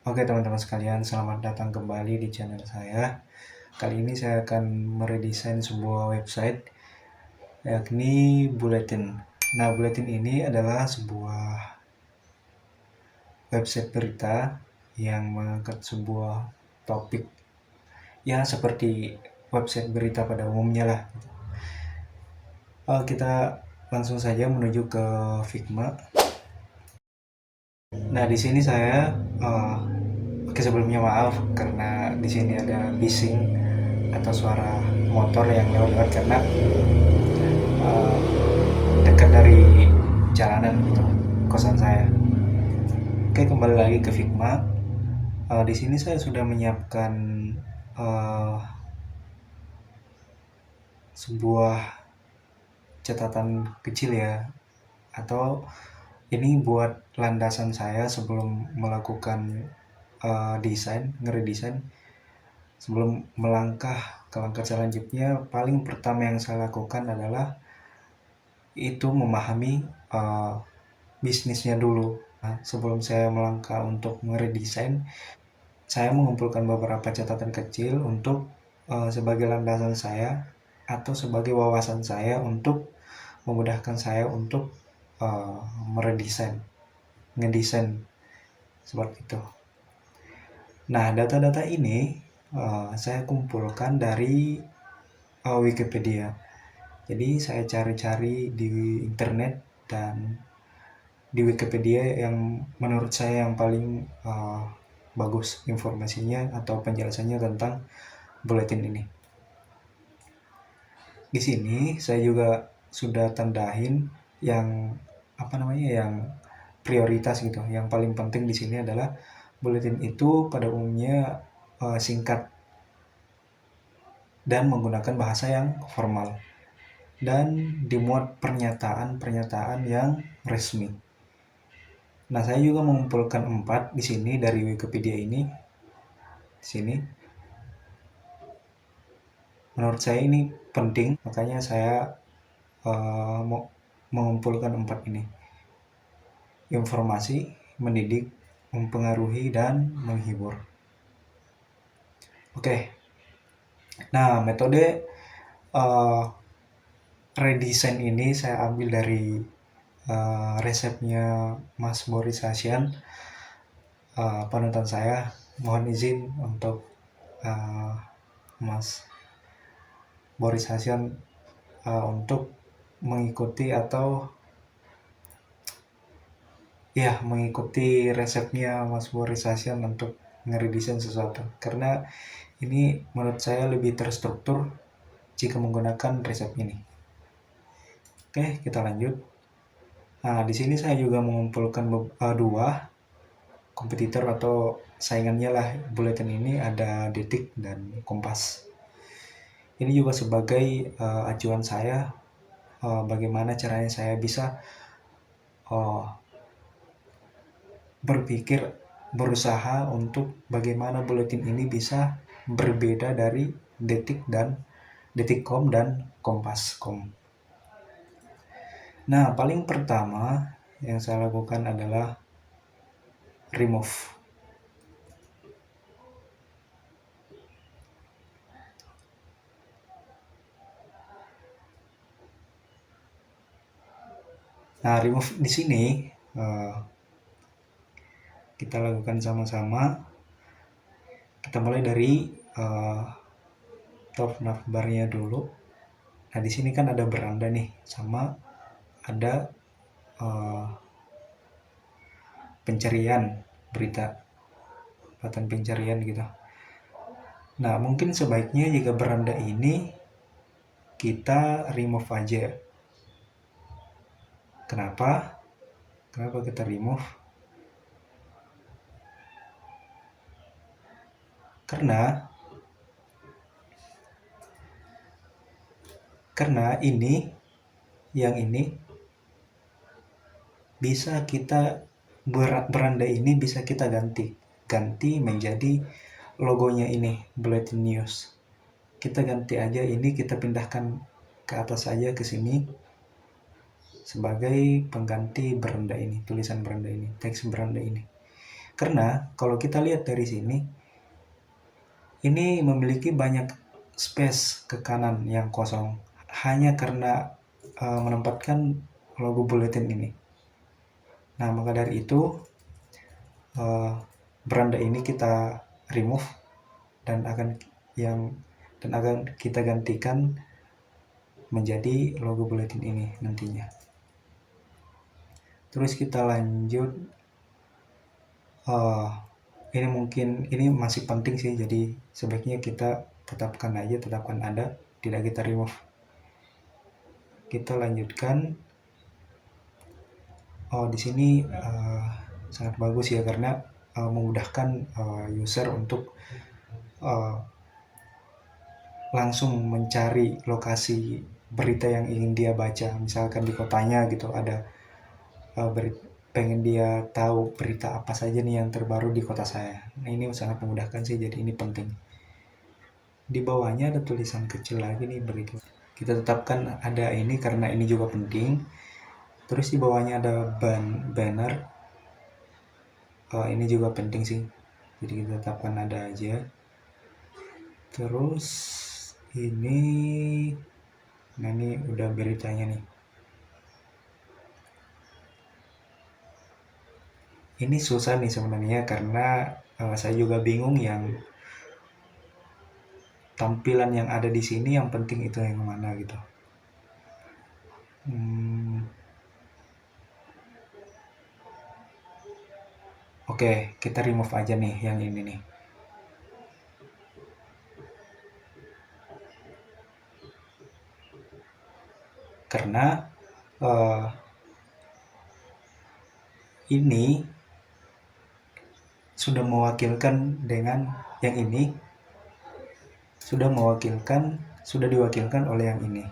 Oke teman-teman sekalian, selamat datang kembali di channel saya. Kali ini saya akan meredesain sebuah website, yakni Bulletin. Nah, Bulletin ini adalah sebuah website berita yang mengangkat sebuah topik, ya seperti website berita pada umumnya lah. Kita langsung saja menuju ke Figma. Nah, di sini saya oke, sebelumnya maaf karena di sini ada bising atau suara motor yang lewat-lewat karena uh, dekat dari jalanan gitu, kosan saya. Oke, kembali lagi ke Figma. Di sini saya sudah menyiapkan uh, sebuah catatan kecil ya, atau ini buat landasan saya sebelum melakukan ngeredesain. Sebelum melangkah ke langkah selanjutnya, paling pertama yang saya lakukan adalah itu memahami uh, bisnisnya dulu. Nah, sebelum saya melangkah untuk meredesain, saya mengumpulkan beberapa catatan kecil untuk sebagai landasan saya atau sebagai wawasan saya untuk memudahkan saya untuk meredesain, ngedesain seperti itu. Nah, data-data ini saya kumpulkan dari Wikipedia. Jadi saya cari-cari di internet, dan di Wikipedia yang menurut saya yang paling bagus informasinya atau penjelasannya tentang bulletin ini. Di sini saya juga sudah tandain yang yang prioritas gitu. Yang paling penting di sini adalah bulletin itu pada umumnya singkat dan menggunakan bahasa yang formal dan dimuat pernyataan-pernyataan yang resmi. Nah, saya juga mengumpulkan 4 di sini dari Wikipedia ini. Di sini menurut saya ini penting, makanya saya mau mengumpulkan 4 ini. Informasi, mendidik, mempengaruhi, dan menghibur. Oke. Nah, metode redesign ini saya ambil dari resepnya Mas Boris Hasyan, panutan saya. Mohon izin untuk Mas Boris Hasyan untuk mengikuti resepnya Mas Boris Hasyan untuk ngeredesain sesuatu, karena ini menurut saya lebih terstruktur jika menggunakan resep ini. Oke, kita lanjut. Nah, di sini saya juga mengumpulkan dua kompetitor atau saingannya lah bulletin ini, ada Detik dan Kompas. Ini juga sebagai acuan saya bagaimana caranya saya bisa berusaha untuk bagaimana bulletin ini bisa berbeda dari Detikcom dan Kompas.com. Nah, paling pertama yang saya lakukan adalah remove. Nah, remove di sini kita lakukan sama-sama. Kita mulai dari top navbarnya dulu. Nah, di sini kan ada beranda nih, sama ada pencarian berita, button pencarian gitu. Nah, mungkin sebaiknya jika beranda ini kita remove aja. Kenapa kita remove? Karena ini bisa kita beranda ini bisa kita ganti menjadi logonya ini, Bulletin News. Kita ganti aja ini, kita pindahkan ke atas aja ke sini sebagai pengganti beranda ini, tulisan beranda ini, teks beranda ini. Karena kalau kita lihat dari sini, ini memiliki banyak space ke kanan yang kosong hanya karena menempatkan logo buletin ini. Nah, maka dari itu beranda ini kita remove dan akan kita gantikan menjadi logo buletin ini nantinya. Terus kita lanjut, ini masih penting sih, jadi sebaiknya kita tetapkan ada, tidak kita remove. Kita lanjutkan. Di sini sangat bagus ya, karena memudahkan user untuk langsung mencari lokasi berita yang ingin dia baca. Misalkan di kotanya gitu ada pengen dia tahu berita apa saja nih yang terbaru di kota saya. Nah, ini sangat memudahkan sih, jadi ini penting. Di bawahnya ada tulisan kecil lagi nih, berikut. Kita tetapkan ada ini karena ini juga penting. Terus di bawahnya ada banner. Ini juga penting sih, jadi kita tetapkan ada aja. Terus ini udah beritanya nih. Ini susah nih sebenarnya, karena saya juga bingung yang tampilan yang ada di sini yang penting itu yang mana gitu. Oke, kita remove aja nih yang ini nih. Karena ini sudah mewakilkan dengan yang ini, sudah diwakilkan oleh yang ini.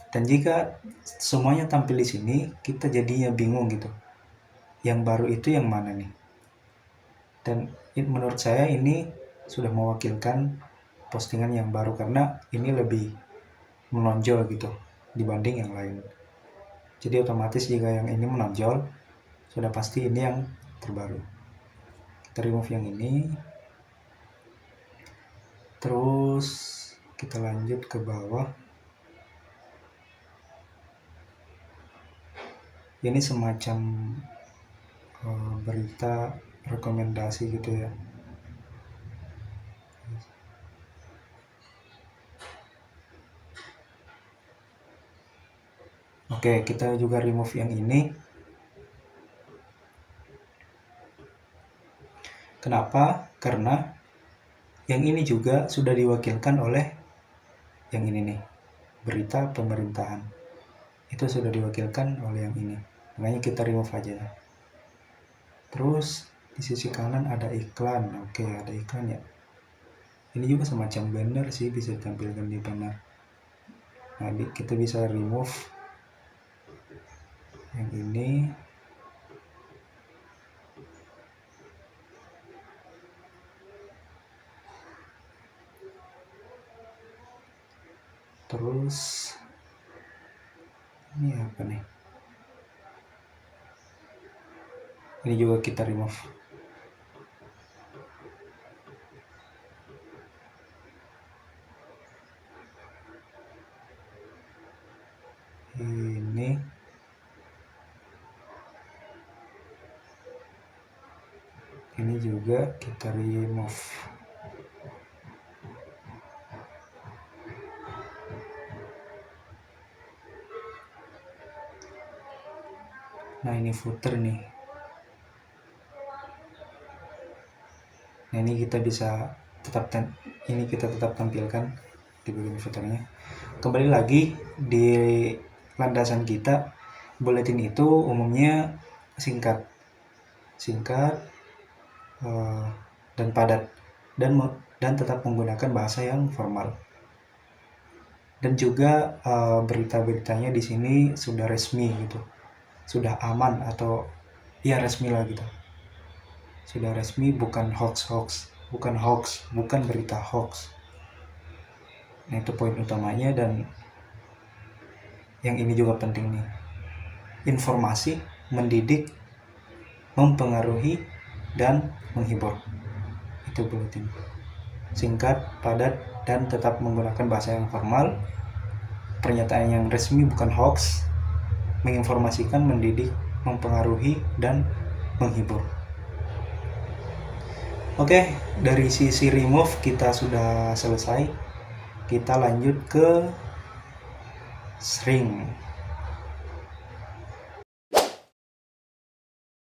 Dan jika semuanya tampil di sini, kita jadinya bingung gitu. Yang baru itu yang mana nih? Dan menurut saya ini sudah mewakilkan postingan yang baru, karena ini lebih menonjol gitu dibanding yang lain. Jadi otomatis jika yang ini menonjol, sudah pasti ini yang terbaru. Kita remove yang ini. Terus kita lanjut ke bawah. Ini semacam berita rekomendasi gitu ya. Oke, kita juga remove yang ini. Kenapa? Karena yang ini juga sudah diwakilkan oleh yang ini nih, berita pemerintahan. Itu sudah diwakilkan oleh yang ini. Makanya kita remove aja. Terus di sisi kanan ada iklan. Oke, ada iklan ya. Ini juga semacam banner sih, bisa ditampilkan di banner. Nah, kita bisa remove yang ini. Terus ini apa nih? Ini juga kita remove. Ini juga kita remove. Nah, ini footer nih. Nah, ini kita tetap tampilkan di bagian footernya. Kembali lagi di landasan kita, buletin itu umumnya singkat dan padat, dan tetap menggunakan bahasa yang formal. Dan juga berita-beritanya di sini sudah resmi gitu, sudah aman, atau ya resmi lah gitu. Sudah resmi, bukan berita hoax. Nah, itu poin utamanya. Dan yang ini juga penting nih, informasi mendidik, mempengaruhi, dan menghibur. Itu bulletin. Singkat, padat, dan tetap menggunakan bahasa yang formal. Pernyataan yang resmi bukan hoax, menginformasikan, mendidik, mempengaruhi, dan menghibur. Oke, dari sisi remove kita sudah selesai. Kita lanjut ke shrink.